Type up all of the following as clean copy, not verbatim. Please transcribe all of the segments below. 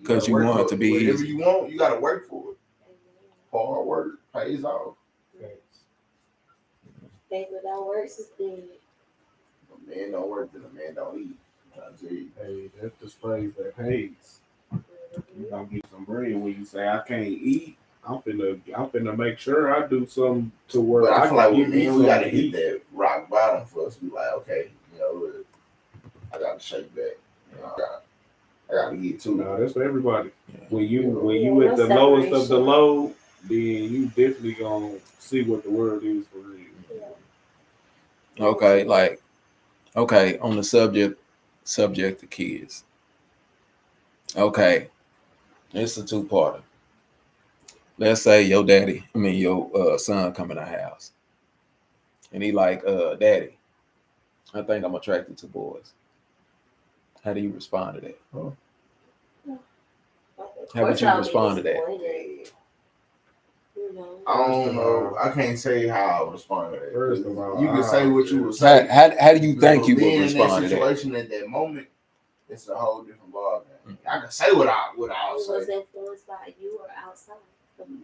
because you want it to be easy. Whatever you want, you gotta work for it. Hard work pays off. Faith without works is dead. A man don't work, then a man don't eat. I'm trying to tell you. Hey, that's the phrase that pays. You gonna get some bread when you say I can't eat. I'm finna make sure I do something to where But I feel like give with men, we gotta hit that rock bottom for us to be like, okay, you know, I gotta shake back. You know, I gotta get to it. No, that's for everybody. When you at the lowest of the low, then you definitely gonna see what the world is for real. Okay, on the subject of kids. Okay, it's a two-parter. Let's say your son come in the house, and he like, Daddy, I think I'm attracted to boys. How do you respond to that? How would you respond to that? I don't know. I can't say how I would respond to that. First of all, you can say what you would say. How do you think you would respond in that to situation at that moment? It's a whole different ballgame. I can say what I would say. Was influenced by you or outside of you?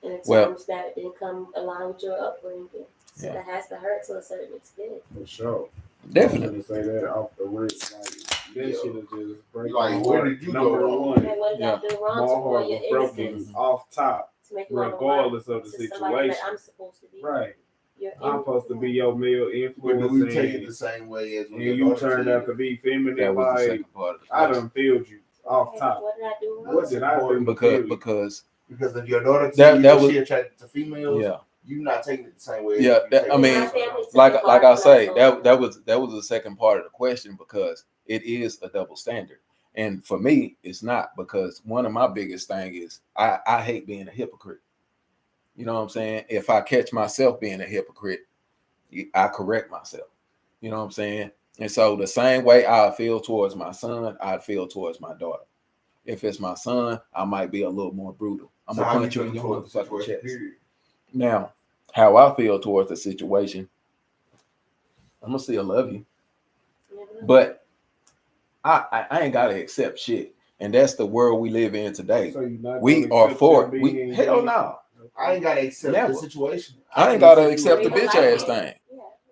In terms that didn't come along with your upbringing. So that has to hurt to a certain extent. For sure. Definitely. Say that off the rip. That shit is just breaking. Like, where did you number go one? Okay, what did I do wrong to My heart your was broken innocence? off top, To make you regardless of the situation. I'm supposed to be. Right. I'm supposed to be your male influence. But do we take it the same way as when you turned out to be feminine? Like, I done failed you off top. What did I do wrong? What did I do? Because if your daughter tells you she attracted to females, yeah, you're not taking it the same way. Yeah, I mean, like I say, that was the second part of the question, because it is a double standard. And for me, it's not, because one of my biggest thing is I hate being a hypocrite. You know what I'm saying? If I catch myself being a hypocrite, I correct myself. You know what I'm saying? And so the same way I feel towards my son, I feel towards my daughter. If it's my son, I might be a little more brutal. I'm going to punch you in your motherfucking chest. Now, how I feel towards the situation, I'm going to still love you. But I ain't got to accept shit. And that's the world we live in today. So we are for it. Hell no. I ain't got to accept the situation. I ain't got to accept the bitch ass thing.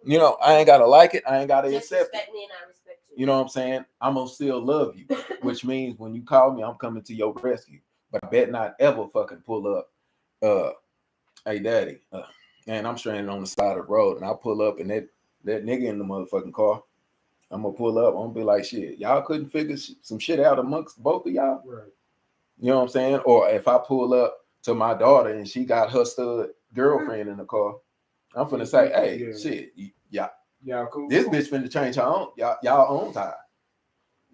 You know, I ain't got to like it. I ain't got to accept it. Me and I respect you. You know what I'm saying? I'm going to still love you, which means when you call me, I'm coming to your rescue. But I bet not ever fucking pull up, hey, daddy, man, I'm stranded on the side of the road, and I pull up, and that nigga in the motherfucking car, I'm going to pull up. I'm going to be like, shit, y'all couldn't figure some shit out amongst both of y'all? Right. You know what I'm saying? Or if I pull up to my daughter, and she got her stud girlfriend in the car, I'm finna say, hey, shit, y'all cool. This bitch finna change her own, y'all own time.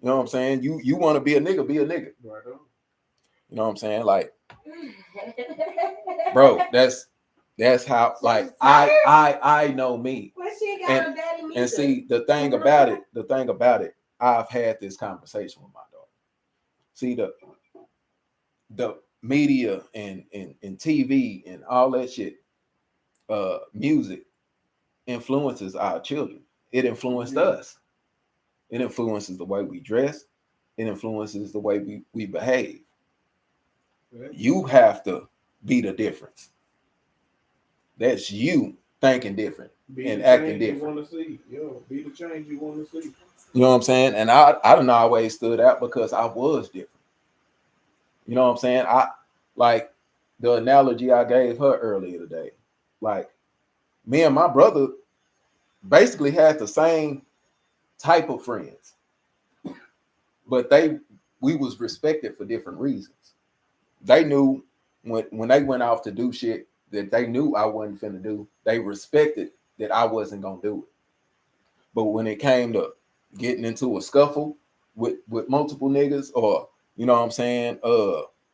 You know what I'm saying? You want to be a nigga, be a nigga. Right on. You know what I'm saying? Like, bro, that's how, like, I know me. And see, the thing about it, I've had this conversation with my daughter. See, the media and TV and all that shit, music influences our children. It influenced us. It influences the way we dress. It influences the way we behave. You have to be the difference. That's you thinking different and acting different. Be the change you want to see. You know what I'm saying? And I don't always stood out because I was different. You know what I'm saying? I like the analogy I gave her earlier today. Like, me and my brother basically had the same type of friends, but we was respected for different reasons. They knew when they went off to do shit that they knew I wasn't finna do, they respected that I wasn't gonna do it. But when it came to getting into a scuffle with multiple niggas, or you know what I'm saying,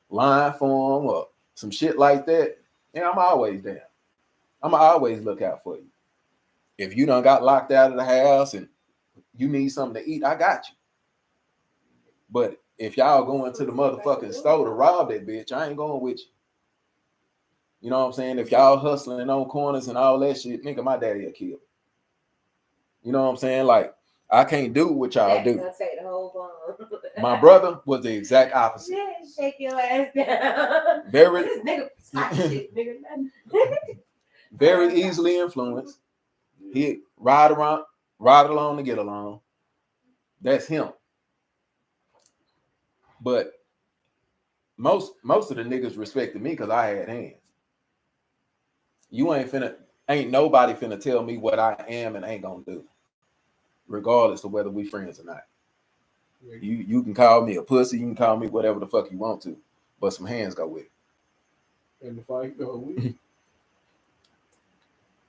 lying for them or some shit like that, I'm always there. I'm always look out for you. If you done got locked out of the house and you need something to eat, I got you. But if y'all going to the motherfucking store to rob that bitch, I ain't going with you. You know what I'm saying? If y'all hustling on corners and all that shit, nigga, my daddy will kill. You know what I'm saying? Like, I can't do what y'all Jack's do. gonna take the whole bomb. My brother was the exact opposite. Yeah, shake your ass down. Very, This nigga, stop shit, nigga. very easily influenced. He ride along to get along. That's him. But most of the niggas respected me because I had hands. You ain't nobody finna tell me what I am and ain't gonna do, regardless of whether we friends or not. You can call me a pussy, you can call me whatever the fuck you want to, but some hands go with it. And the fight go with it.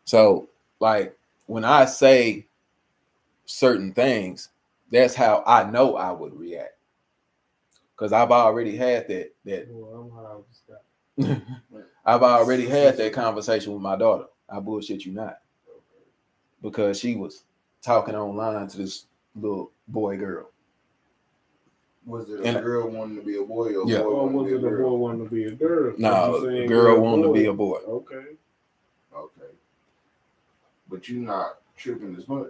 So, like, when I say certain things, that's how I know I would react. Because I've already had that Well, I'm high. I've already had that conversation with my daughter. I bullshit you not. Because she was talking online to this little boy girl. Was it a girl wanting to be a boy or Yeah. a boy Or was wanting to it be a a boy girl? wanting to be a girl? No, a girl wanting to be a boy. Okay. Okay. But you not tripping as much.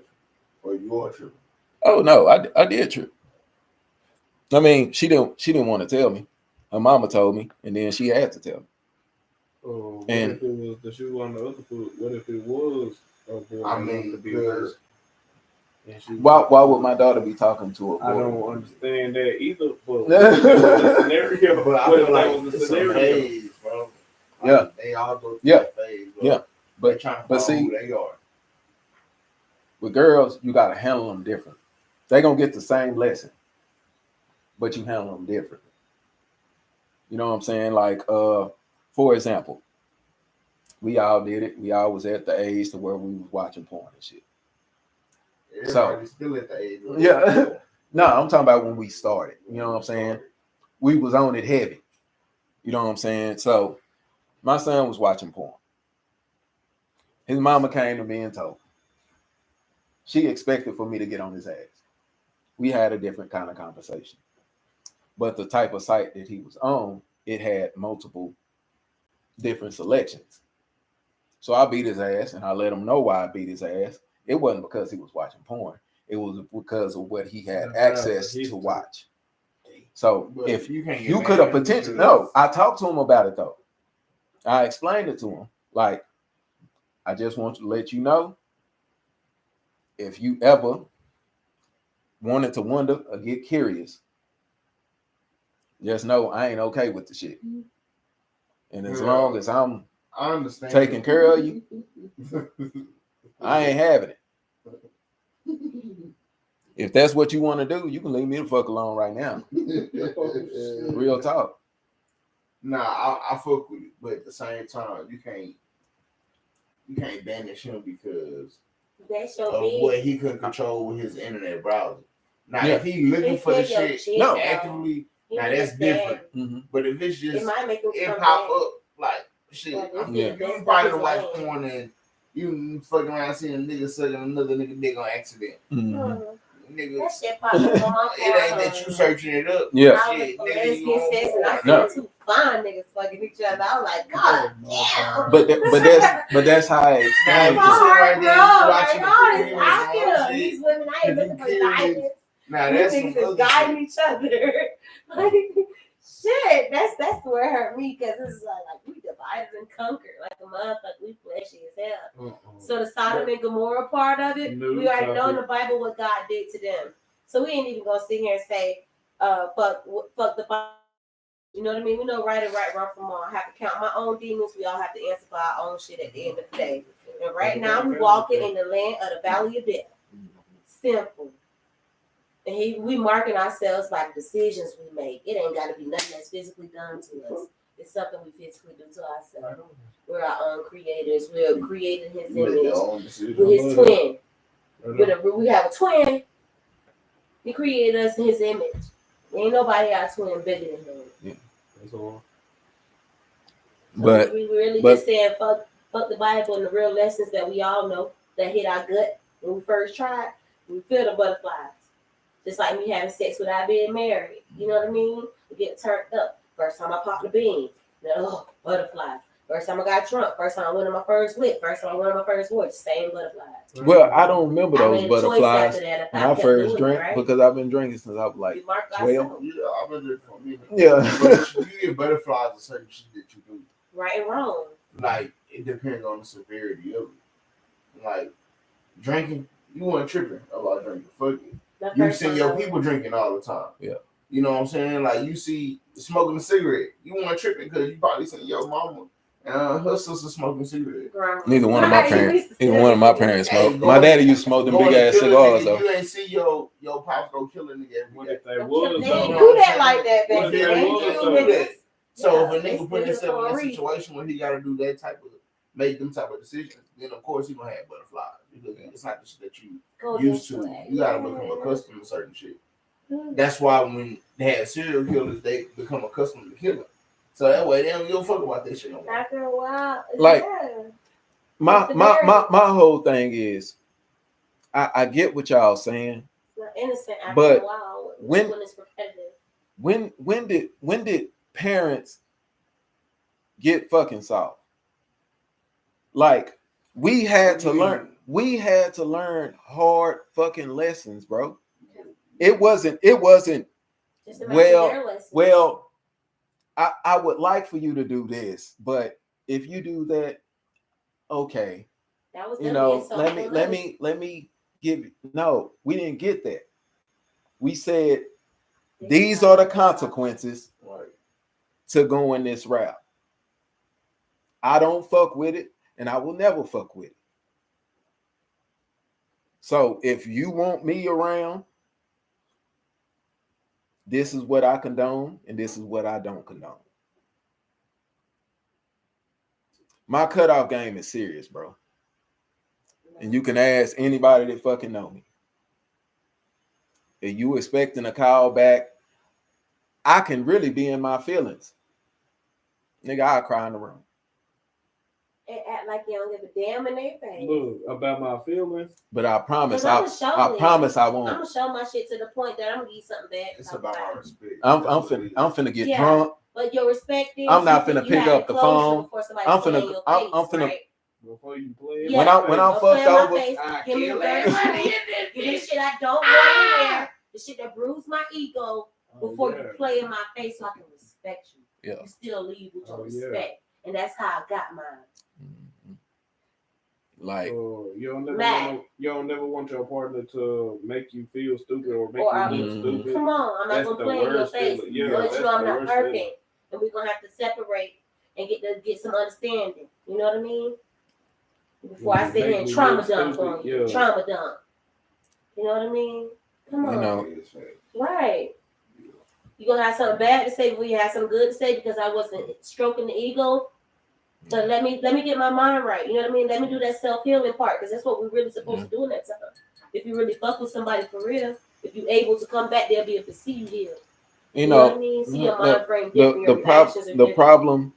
Or you are tripping. Oh no, I did trip. I mean, she didn't want to tell me. Her mama told me, and then she had to tell me. What And- if it was the shoe on the other foot? What if it was a boy I wanting mean, to be a girl? because And she was Why talking would to- my daughter be talking to a boy? I don't understand that either, but the scenario. but I What feel if like that was the it's a scenario? phase, bro. Like, Yeah. They all go through Yeah. that phase, bro. Yeah. They But trying to but find see, who they are. with girls, you gotta handle them different. They gonna get the same lesson, but you handle them different. You know what I'm saying? Like, for example, we all did it. We all was at the age to where we was watching porn and shit. Everybody's still at the age. where Yeah. No, I'm talking about when we started. You know what I'm saying? We was on it heavy. You know what I'm saying? So my son was watching porn. His mama came to me and told me. She expected for me to get on his ass. We had a different kind of conversation. But the type of site that he was on, it had multiple different selections. So I beat his ass and I let him know why I beat his ass. It wasn't because he was watching porn. It was because of what he had access to watch. So But if you can't get you mad could have at him potentially, because- no, I talked to him about it though. I explained it to him. Like, I just want to let you know, if you ever wanted to wonder or get curious, just know I ain't okay with the shit. And as long as I'm I understand taking care of you, I ain't having it. If that's what you want to do, you can leave me the fuck alone right now. Real talk. Nah, I fuck with it, but at the same time, you can't banish him because That's your of big. what he could control with his internet browser. Now, Yeah. if he looking for the Your shit No. actively, He now need that's to different. Mm-hmm. But if it's It just might make him it come pop back. up like shit, Well, this Yeah. is the you best probably of his watch lane. porn and you fucking around seeing a nigga sucking another nigga dick on accident. Mm-hmm. Nigga, That shit popped up on my it ain't that you searching it up. Yeah. I was Shit, for nigga, lesbian you on sex and I porn. seen No. two fine niggas fucking each other. I was like, God damn. But that's how I explained My it to him. heart Sit right there, you broke. watching Like, the all this videos and all out shit. here. These women, I ain't Cause looking you for curious. guidance. Now These that's niggas some is other guiding shit. each other. Like, shit, that's where it hurt me because it's like we divided and conquered like a motherfucker. We fleshy as hell. So the Sodom and Gomorrah part of it, we already know in the Bible what God did to them. So we ain't even gonna sit here and say, fuck the Bible. You know what I mean? We know right and right, wrong from wrong. I have to count my own demons. We all have to answer for our own shit at the end of the day. And right now we walking in the land of the valley of death. Simple. And we marking ourselves by the decisions we make. It ain't got to be nothing that's physically done to us. It's something we physically do to ourselves. We're our own creators. We're created in His image. We're His twin. We have a twin. He created us in His image. Ain't nobody our twin bigger than Him. Yeah. That's all. But we really just saying fuck the Bible and the real lessons that we all know that hit our gut when we first tried. We feel the butterflies. Just like me having sex without being married. You know what I mean? We get turned up. First time I popped the bean. Oh, butterflies. First time I got drunk. First time I went on my first whip. First time I went on my first horse. Same butterflies. Well, I don't remember I those made a choice butterflies after that. when I kept first doing drank it, right? because I've been drinking since I was like We mark 12. ourselves. Yeah, I've been drinking for a minute. Yeah. But you get butterflies of certain shit that you do. Right and wrong. Like, it depends on the severity of it. Like, drinking, you weren't tripping about drinking. Fuck it. The You first see time your I people went. drinking all the time. Yeah. You know what I'm saying? Like, you see smoking a cigarette. You weren't tripping because you probably seen your mama and her sister smoking cigarette. Grandma. Neither one of my Right, parents. we Neither one of my still- parents Hey, smoked. My daddy used to smoke them big ass cigars though. You ain't see your pops go kill a nigga every What day. if they was They didn't though? do that like that What back if then. they They was, killed though? niggas. So Yeah, if a they nigga put still himself for in a a reason. situation where he got to do that type of, make them type of decisions, then of course he gonna have butterflies because it's not the shit that you Go used this to. way. You gotta become accustomed to certain shit. That's why when they have serial killers, they become accustomed to killing. So that way they don't give a fuck about that shit no more. After a while, Like, yeah. My whole thing is I get what y'all saying. It's not innocent after But a while when it's repetitive. when did parents get fucking soft? Like we had to learn hard fucking lessons, bro. It wasn't Just imagine their lessons. well, I would like for you to do this, but if you do that, okay. That was You know, let me give no, we didn't get that. We said these are the consequences to going this route. I don't fuck with it, and I will never fuck with it. So if you want me around, this is what I condone, and this is what I don't condone. My cutoff game is serious, bro. And you can ask anybody that fucking know me. If you expecting a call back, I can really be in my feelings. Nigga, I'll cry in the room. And act like they don't give a damn in their face. Look, about my feelings. But I promise I promise I I'm won't. gonna show my shit to the point that I'm gonna give you something back. It's about our respect. I'm finna get drunk. But your respect is I'm not finna pick up the phone. I'm finna right? Before you play it. Yeah, when I'm fucked over, give me the give me the shit I don't want to hear, the shit that bruised my ego before you play in my face so I can respect you. Yeah. You still leave with your respect. And that's how I got mine. Like you don't never want your partner to make you feel stupid or make you look stupid. Come on, I'm not gonna play in your face. But you know I'm not perfect, and we're gonna have to separate and get some understanding. You know what I mean? Before I sit here and trauma dump on you, trauma dump. You know what I mean? Come on, right? You gonna have something bad to say before you have something good to say because I wasn't stroking the ego. But let me get my mind right. You know what I mean? Let me do that self-healing part because that's what we're really supposed to do in that time. If you really fuck with somebody for real, if you're able to come back, they'll be able to see you heal. You know what I mean? See your mind frame different. The problem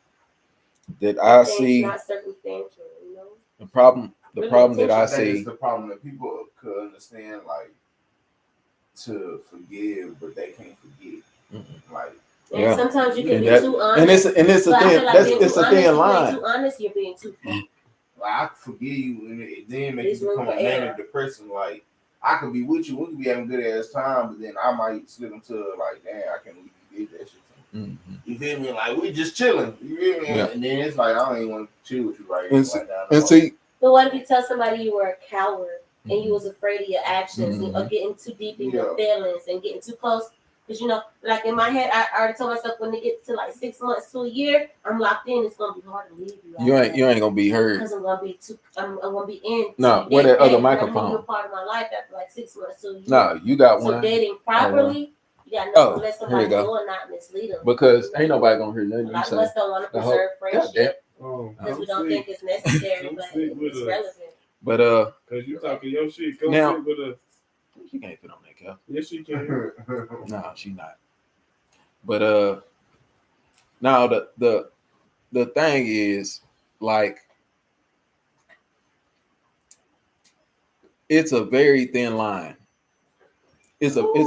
that I see, not circumstantial, you know? the problem that I see is the problem that people could understand, like to forgive, but they can't forget. Like. And sometimes you can be too honest. And it's a thin, it's a thin line. Too honest, you're being too funny. Like, I can forgive you, and it then make you become a manic depressing. Like, I could be with you, we could be having a good ass time, but then I might slip into like, damn, I can't believe you did that shit. You feel me? Like, we just chilling. You feel me? Yeah. And then it's like, I don't even want to chill with you right now. And see, but what if you tell somebody you were a coward and you was afraid of your actions or getting too deep in your feelings and getting too close? Because, you know, like in my head, I already told myself when they get to like 6 months to a year, I'm locked in. It's gonna be hard to leave you. You ain't gonna be heard. Because I'm gonna be in. No, where that other microphone? You're part of my life after like 6 months to a year. No, you got one. So dating properly, you got to let somebody go and not mislead them. Because ain't nobody gonna hear nothing. A lot of us don't want to preserve friendship because we don't think it's necessary, but it's relevant. But because you talking your shit. Come now, sit with us. She can't fit on that couch. Yes, she can. No, she not. But now the thing is, like, it's a very thin line. It's a Ooh.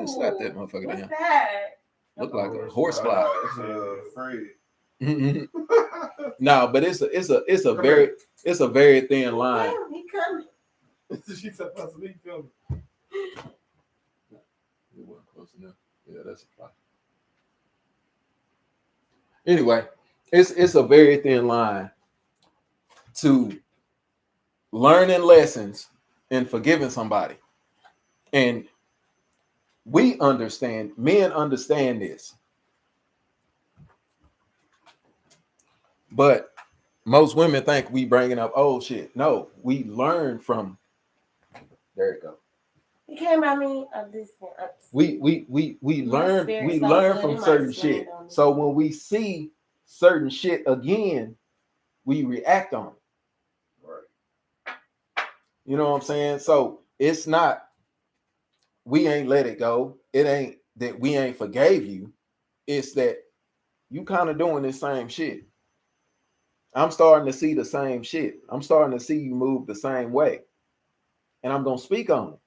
slap that motherfucker down. What's that? Look like a horse fly. Fred. No, but it's a very thin line. Damn, he coming. She said, "He coming." It wasn't close enough. Yeah, that's a fly. Anyway, it's a very thin line to learning lessons and forgiving somebody. And men understand this. But most women think we bringing up old shit. No, we learn from. There you go. He came at me. We learn from certain shit. So when we see certain shit again, we react on it. Right. You know what I'm saying? So it's not we ain't let it go. It ain't that we ain't forgave you. It's that you kind of doing this same shit. I'm starting to see the same shit. I'm starting to see you move the same way. And I'm gonna speak on it.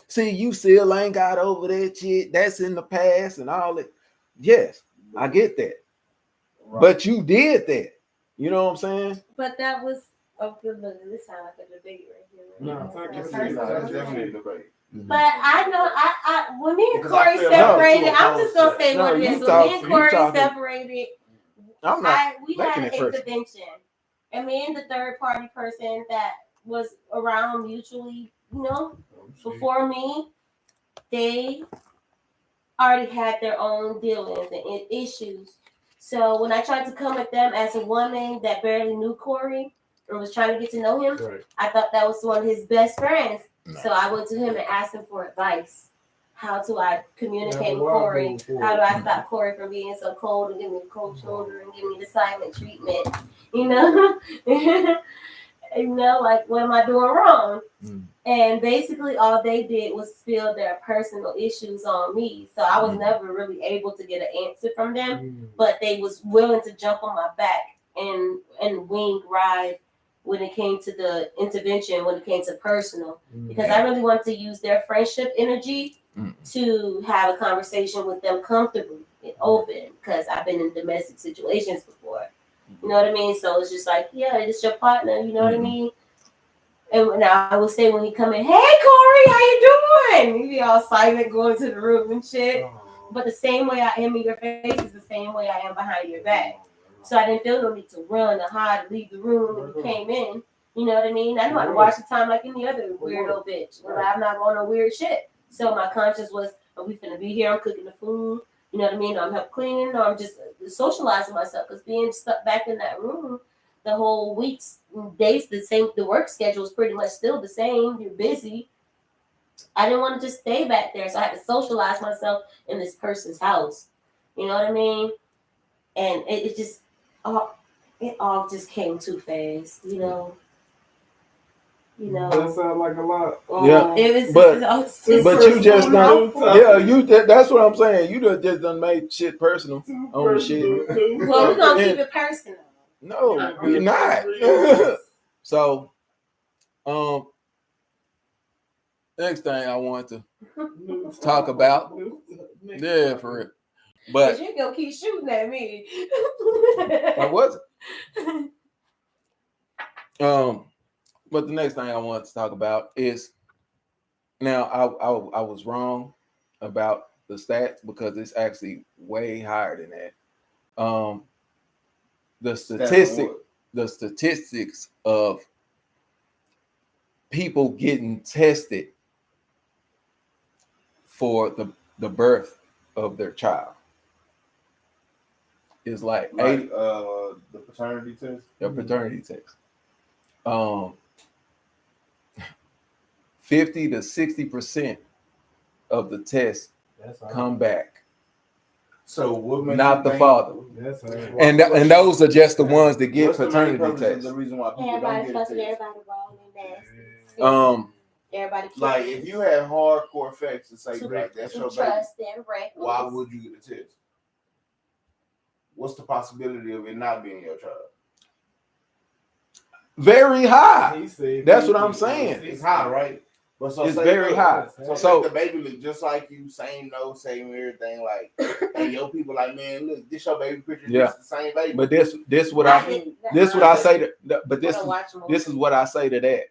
See, you still ain't got over that shit. That's in the past and all that. Yes, I get that. Right. But you did that. You know what I'm saying? But that was good. This sounds like a debate right here. That's definitely a debate. Mm-hmm. But I know when me and Corey separated, I'm just gonna say what it is. When me and Corey separated, we had an intervention. And me and the third party person that was around mutually, before me, they already had their own dealings and issues. So when I tried to come at them as a woman that barely knew Corey and was trying to get to know him, right. I thought that was one of his best friends. No. So I went to him and asked him for advice. How do I communicate with Corey? How do I stop Corey from being so cold and give me the cold shoulder and give me the silent treatment? Like, what am I doing wrong? Mm. And basically all they did was spill their personal issues on me. So I was never really able to get an answer from them, but they was willing to jump on my back and wing ride when it came to the intervention, when it came to personal, because I really wanted to use their friendship energy to have a conversation with them comfortably and open, because I've been in domestic situations before. You know what I mean? So it's just like, yeah, it's your partner. You know what I mean? And I would say when he come in, hey, Corey, how you doing? He'd be all silent, going to the room and shit. But the same way I am in your face is the same way I am behind your back. So I didn't feel no need to run or hide or leave the room when he came in. You know what I mean? I know how to watch the time like any other weirdo bitch. I'm not going no weird shit. So my conscience was, are we finna be here? I'm cooking the food. You know what I mean? I'm help cleaning, or I'm just socializing myself, because being stuck back in that room the whole week's days the same. The work schedule is pretty much still the same. You're busy. I didn't want to just stay back there, so I had to socialize myself in this person's house. You know what I mean? And it all just came too fast. That sounds like a lot. Yeah, but you just don't. Yeah, that's what I'm saying. You just done made shit personal on the shit. Well, we're gonna keep it personal. No, we're not. So, next thing I want to talk about, yeah, for real. But you're gonna keep shooting at me. I wasn't. But the next thing I want to talk about is, now I was wrong about the stats, because it's actually way higher than that. The statistics of people getting tested for the birth of their child is like 80. The paternity test. The paternity test. 50 to 60% of the tests come back. So what makes not the father? And those are just the ones that get paternity tests. The reason why people don't get a test. Everybody like, if you had hardcore facts to say like that's your baby, why would you get a test? What's the possibility of it not being your child? Very high. That's what I'm saying. It's high, right? But so it's very high. So the baby look just like you, same nose, same everything, like, and your people like, man, look, this your baby picture, this the same baby. But this what I say to, but this is what I say to that.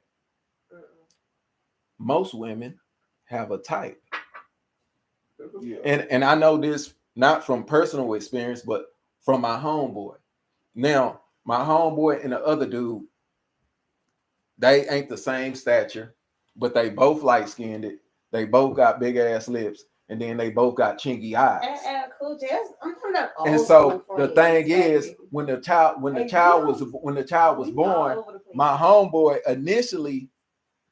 Most women have a type. Yeah. And I know this not from personal experience, but from my homeboy. Now, my homeboy and the other dude, they ain't the same stature, but they both light-skinned. They both got big ass lips, and then they both got chinky eyes. And so the thing is, when the child was born, my homeboy initially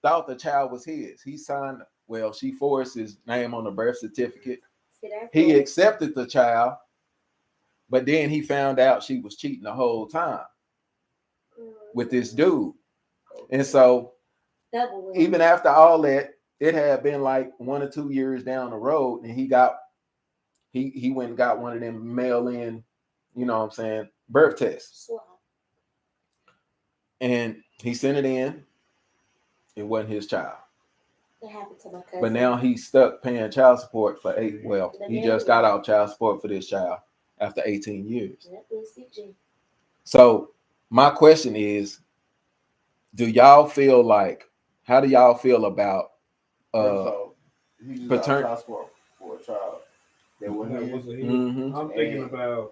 thought the child was his. He signed, well, she forced his name on the birth certificate. He accepted the child, but then he found out she was cheating the whole time with this dude. And so even after all that, it had been like 1 or 2 years down the road, and he went and got one of them mail-in, you know what I'm saying, birth tests. And he sent it in. It wasn't his child. It happened to my cousin. But now he's stuck paying child support for he just got out child support for this child after 18 years. So my question is, how do y'all feel about paternity child support for a child that wasn't his? Mm-hmm. I'm thinking about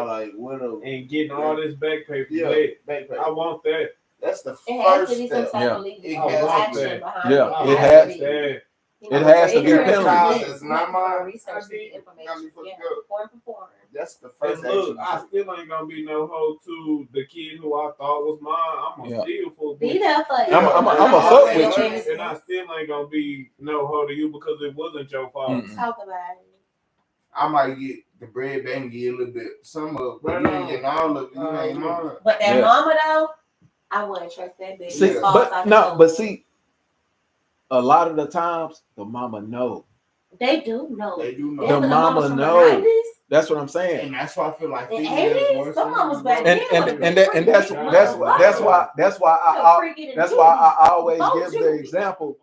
like widow and getting all this back pay for back pay. I want that. That's the first step. It has to be penalty. It's not mine. That's the first. Look, I still ain't gonna be no hoe to the kid who I thought was mine. I'm gonna steal for. Be there for you. I'm a fuck with you, and I still ain't gonna be no hoe to you because it wasn't your fault. Mm-hmm. Talk about it. I might get the bread bank, get a little bit, some of, but and all of it. Ain't mine. But that mama though, I wouldn't trust that bitch. See, see, a lot of the times the mama know. They do know. The mama know. That's what I'm saying. And that's why I feel like some mamas back then. And that's why I always give the example.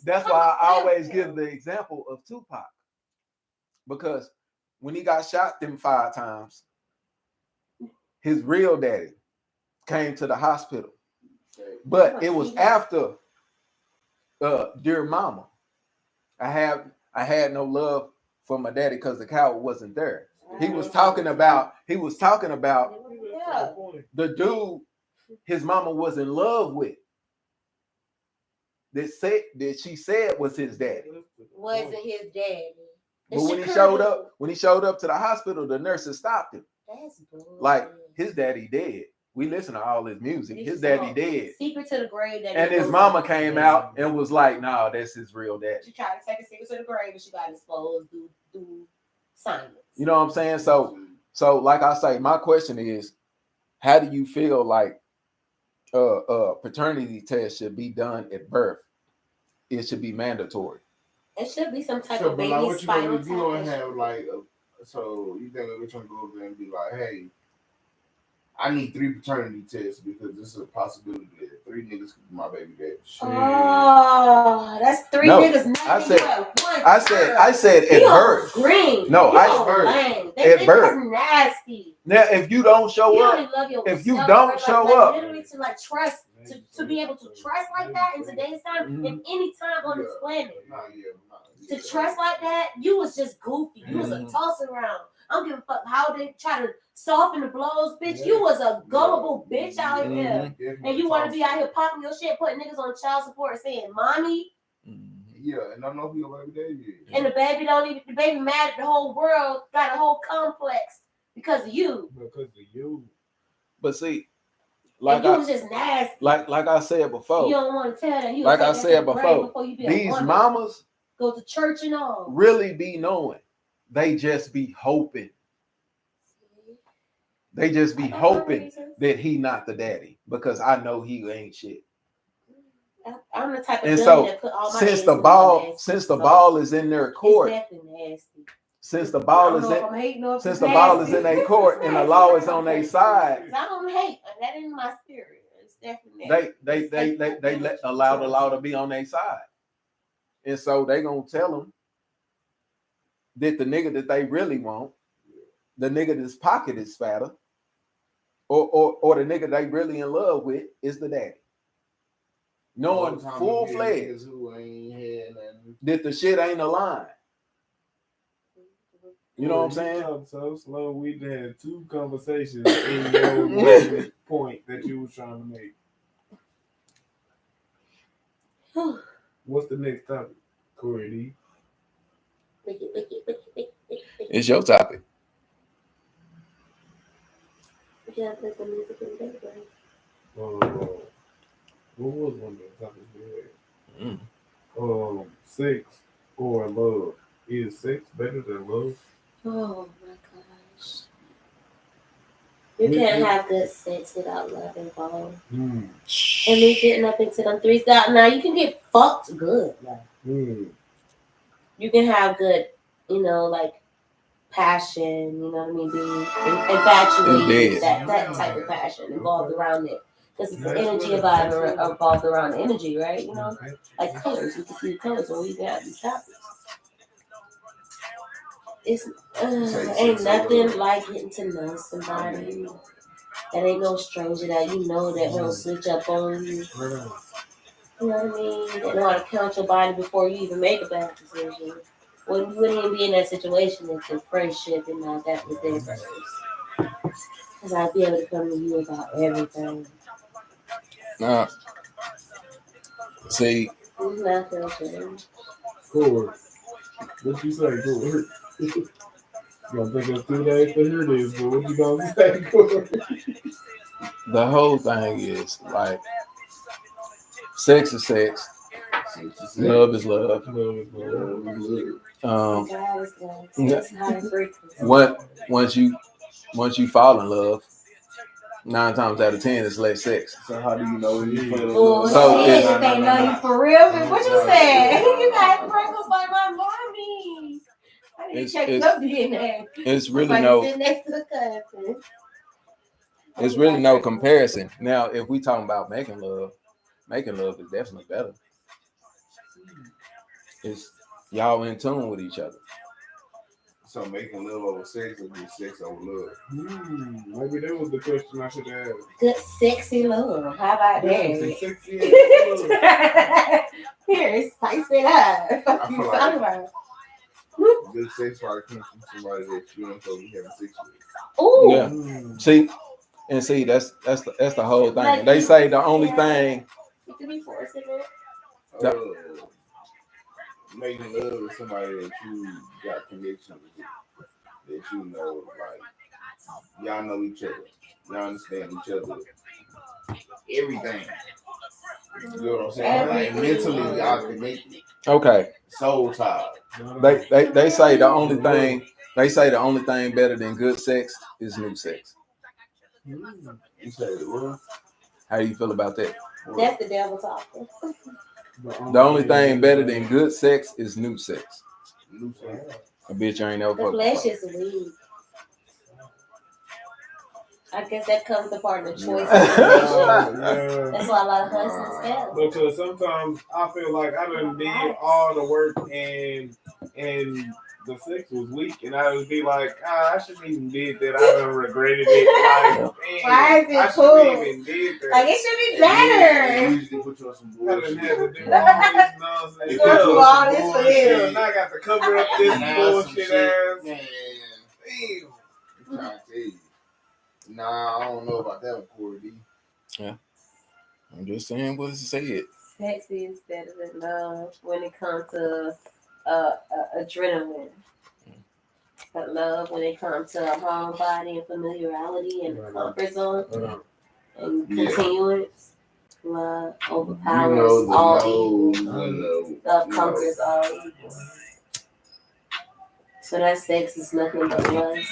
That's why I always give the example of Tupac. Because when he got shot them 5 times, his real daddy came to the hospital. But it was after dear mama. I had no love for my daddy because the cow wasn't there. He was talking about the dude his mama was in love with. That she said was his daddy. Wasn't his daddy. But when he showed up to the hospital, the nurses stopped him. That's good. Like his daddy dead. We listen to all his music. His daddy dead. Secret to the grave. And his mama came out and was like, "No, that's his real daddy." She tried to take a secret to the grave, and she got exposed through science. You know what I'm saying? So like I say, my question is, how do you feel like paternity test should be done at birth? It should be mandatory. It should be some type of baby spinal tap. You don't have like so you think we're trying to go over there and be like, hey, I need 3 paternity tests because this is a possibility that 3 niggas could be my baby daddy. Oh, that's 3 niggas. I said at birth. Green. No, at birth. Nasty. Now, if you don't show up, literally to like trust, to be able to trust like that in today's time, in any time on this planet, to trust like that, you was just goofy. You was a toss around. I don't give a fuck how they try to soften the blows, bitch. You was a gullible bitch out here, and you want to be out here popping your shit, putting niggas on child support, saying mommy. Yeah, and I know who your baby daddy is. And the baby the baby mad at the whole world, got a whole complex because of you. But see, like you was just nasty. Like I said before. You don't want to tell that. Like I said before, these mamas go to church and all. Really be knowing. They just be hoping. They just be hoping that he not the daddy because I know he ain't shit. I'm the type of that put all my since the ball is in their court, since the ball is in their court and the law is on their side. I don't hate that in my spirit. It's they allow the law to be on their side, and so they gonna tell them that the nigga that they really want, the nigga that's pocket is fatter, or the nigga they really in love with is the daddy. Knowing full fledged that the shit ain't aligned. You know what I'm saying? So slow, we had 2 conversations in your one point that you was trying to make. What's the next topic, Corey D? It's your topic. Yeah, play some music in the background. What was one of the topics we had? Sex or love. Is sex better than love? Oh my gosh. You can't have good sex without love involved. And me getting up into them 3s. Now you can get fucked good. You can have good, like passion, you know what I mean? Being infatuated, that type of passion involved around it. Because it's the energy involved around the energy, right? Like colors. You can see the colors when we got these topics. It's ain't nothing like getting to know somebody that ain't no stranger that you know that won't switch up on you. You know what I mean? They know how to count your body before you even make a bad decision. When you wouldn't even be in that situation if the friendship and all that was there first. Because I'd be able to come to you about everything. Nah. See. Cool. What you say, Cool? You gonna take us 2 days to hear this, but what you gonna say, Cool? The whole thing is like sex is sex. Love is love. Once you fall in love, 9 times out of 10 it's less sex. So how do you know when you fell in love? So if they know you for real, what you said? You got freckles like my mommy. I need to check your DNA. It's really no. It's really no comparison. Now, if we talking about making love is definitely better. It's y'all in tune with each other. So making love over sex or just sex over love? Maybe that was the question I should have. Good sexy love. How about that? Here, spice it up. What you talking about? Good sex probably comes from somebody that you don't supposed to be having sex with. Ooh. Yeah. See, that's the whole thing. Like, they say the only thing. You can be forcing it. Making love with somebody that you got connection with, that you know, like y'all know each other, y'all understand each other, everything. You know what I'm saying? Like mentally, y'all connected. Okay. Soul tie. They say the only thing. They say the only thing better than good sex is new sex. You say what? How do you feel about that? That's the devil talking. The only thing better than good sex is new sex. New sex. A bitch ain't never fucked. The flesh is weak. I guess that comes a part of the choice. That's why a lot of husbands fail. Because sometimes I feel like I done did all the work and the sex was weak, and I would be like, I shouldn't even did that. I done regretted it. Like, why is it cool? Even did that. Like, it should be better. Usually put you on some bullshit. I done had to do all this for this. And I got to cover up this bullshit ass. Man. I'm trying to tell you. Nah, I don't know about that one, Corey D. Yeah. I'm just saying what it said. Sex is better than love when it comes to adrenaline. But love when it comes to a whole body and familiarity and the comfort zone and continuance. Love overpowers all evil. Love conquers all evil. So that sex is nothing but lust.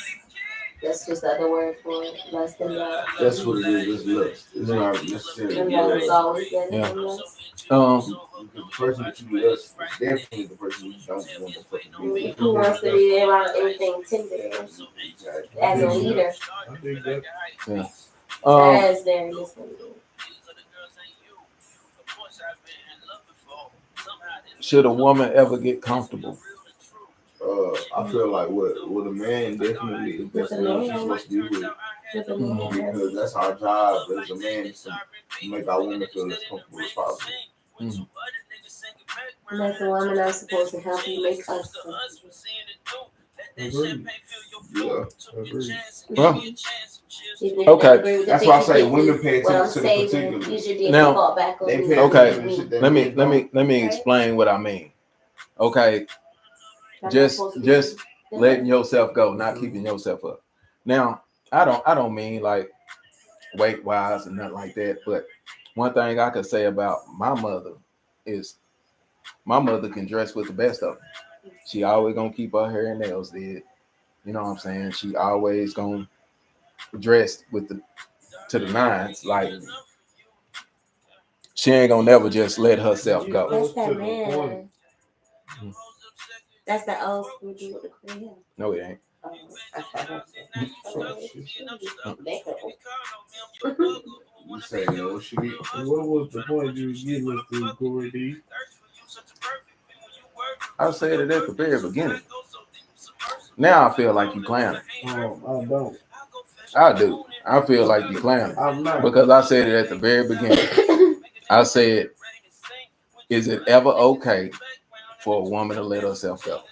That's just the other word for it. Lust and love. That's what it is. It's lust. It's not necessarily. And love is always better than lust. The person that you lust is definitely the person you don't want to fucking be. Who wants to be around anything tender as a leader? Yeah. That is very misleading. should a woman ever get comfortable? I feel like what a man definitely is that's what she's supposed to be with. Because that's our job as a man is to make our woman feel as comfortable as possible. And that's the woman I'm supposed to help you make us comfortable. Agreed. Yeah, agreed. Well, okay. That's why I say women pay attention to the particular. Now, they pay okay. attention to Let me explain what I mean. Okay, just letting yourself go, not keeping yourself up. Now, I don't mean like weight wise and nothing like that, but one thing I could say about my mother is my mother can dress with the best of them. She always gonna keep her hair and nails did. You know what I'm saying? She always gonna dress with the to the nines. Like she ain't gonna never just let herself go. That's that man. That's the old school dude with the Korean. No, it ain't. You say no shit. What was the point you was giving us to Corey D? I said it at the very beginning. Now I feel like you clowning. I don't. I do. I feel like you clowning. I'm not. Because I said it at the very beginning. I said, is it ever okay for a woman to let herself go?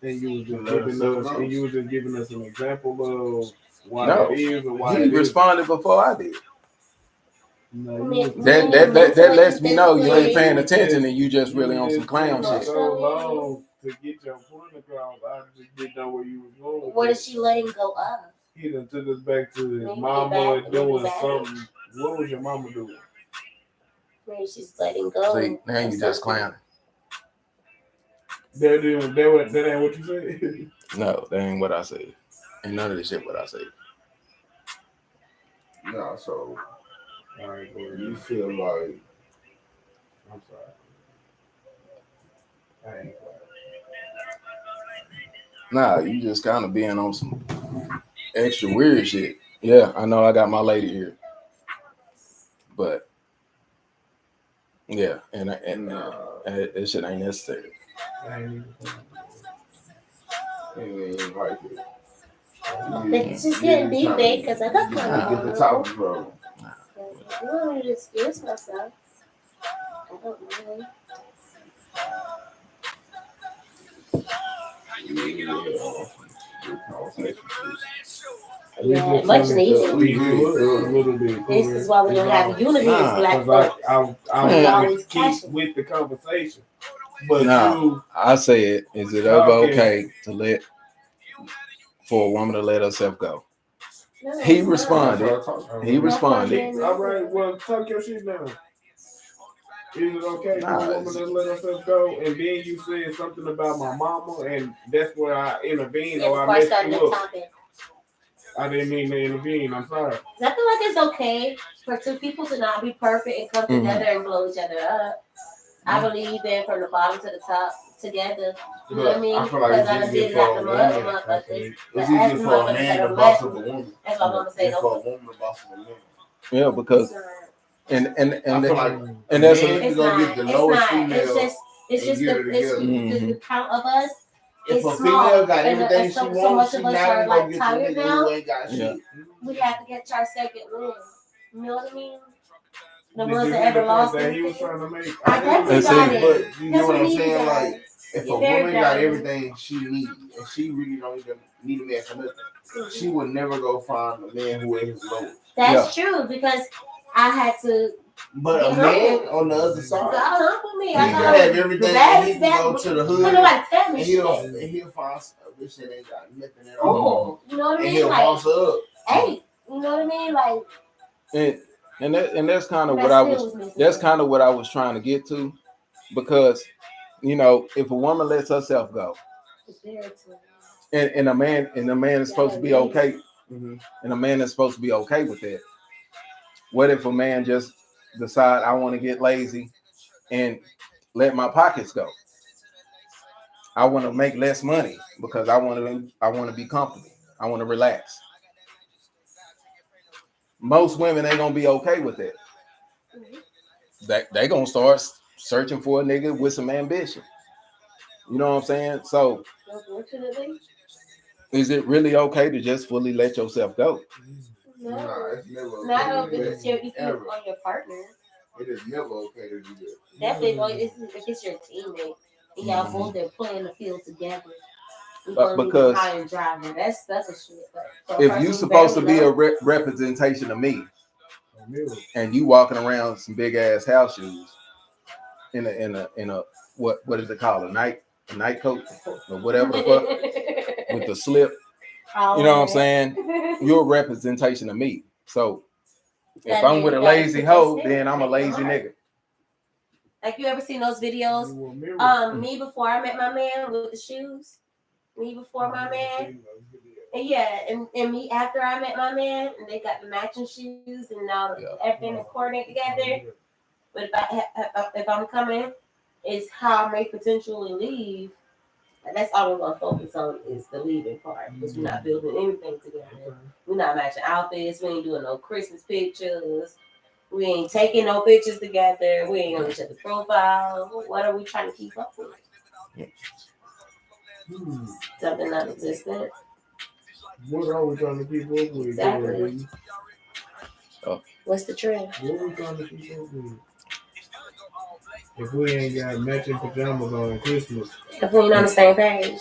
And you was just giving us an example of why it is or why he responded before I did. No, that lets me know you ain't paying attention and you just really on some clown shit. So long to get your point across, I just didn't know where you was going. What is she letting go of? He done took us back to his mama doing something. What was your mama doing? Maybe she's letting go. See, now you just clowning. That ain't what you said? No, that ain't what I said. Ain't none of this shit what I said. No, so all right, you feel like I'm sorry. I ain't glad. Nah, you just kind of being on some extra weird shit. Yeah, I know I got my lady here. But yeah, and that shit ain't necessary. It's just getting deep, babe, because I got get the top bro. You want me to excuse myself? I don't mind. Yeah, much needed. This is why we don't have unity as black folks. I always keep with the conversation. But I said, is it ever okay to let for a woman to let herself go? No, he responded. All right, well, talk your shit now. Is it okay for a woman to let herself go? And then you said something about my mama, and that's where I intervened or I messed you up. I didn't mean to intervene. I'm sorry. I feel like it's okay for two people to not be perfect and come together and blow each other up. I believe that from the bottom to the top together. You know what I mean? I feel like it's easier for a woman. It's easier for a man to boss up a woman. That's what I'm gonna say. For a woman to boss up a woman. Yeah, because and that's it's not. It's just the count of us. If it's a small, female got everything she wants, so much she of us not are gonna like get tired the nigga now. who ain't got shit. We have to get our second win. You know what I mean? The ones that ever lost that he was trying to make. I definitely got it. But you know what I'm saying? Like, if a woman got everything she needs and she really don't even need a man for nothing, she would never go find a man who ain't his lowest. That's true because I had to. But a man on the other side, God humble me. He can have everything. And he can go to the hood. And he'll find a bitch that ain't got nothing at all. You know what I mean? And he'll boss up. Hey, you know what I mean? Like. And that's kind of what I was trying to get to, because you know, if a woman lets herself go, and a man is supposed to be okay, and a man is supposed to be okay with that. What if a man just decide I want to get lazy and let my pockets go? I want to make less money because I want to be comfortable. I want to relax. Most women ain't gonna be okay with that. They gonna start searching for a nigga with some ambition. You know what I'm saying? So, unfortunately, is it really okay to just fully let yourself go? no, it's never okay. not if you're on your partner. It is never okay to do that. Definitely, if it's your teammate and y'all both there playing the field together. Because high and driving, that's a shit. But if you're supposed to be a representation of me, and you walking around with some big ass house shoes in a what is it called, a night coat or whatever the fuck with the slip, you know what I'm saying? You're a representation of me. So if I'm with a lazy hoe, then I'm a lazy nigga. Like, you ever seen those videos? Me before I met my man with the shoes. Me before my man. And yeah, and me after I met my man, and they got the matching shoes and now everything is coordinated together. But if I'm coming, it's how I may potentially leave. And that's all we're gonna focus on is the leaving part, because we're not building anything together. We're not matching outfits. We ain't doing no Christmas pictures. We ain't taking no pictures together. We ain't on each other's profile. What are we trying to keep up with? Something non-existent. What are we trying to keep up with? Exactly. What's the trend? What are we trying to keep up with? If we ain't got matching pajamas on Christmas. If we ain't on the same page.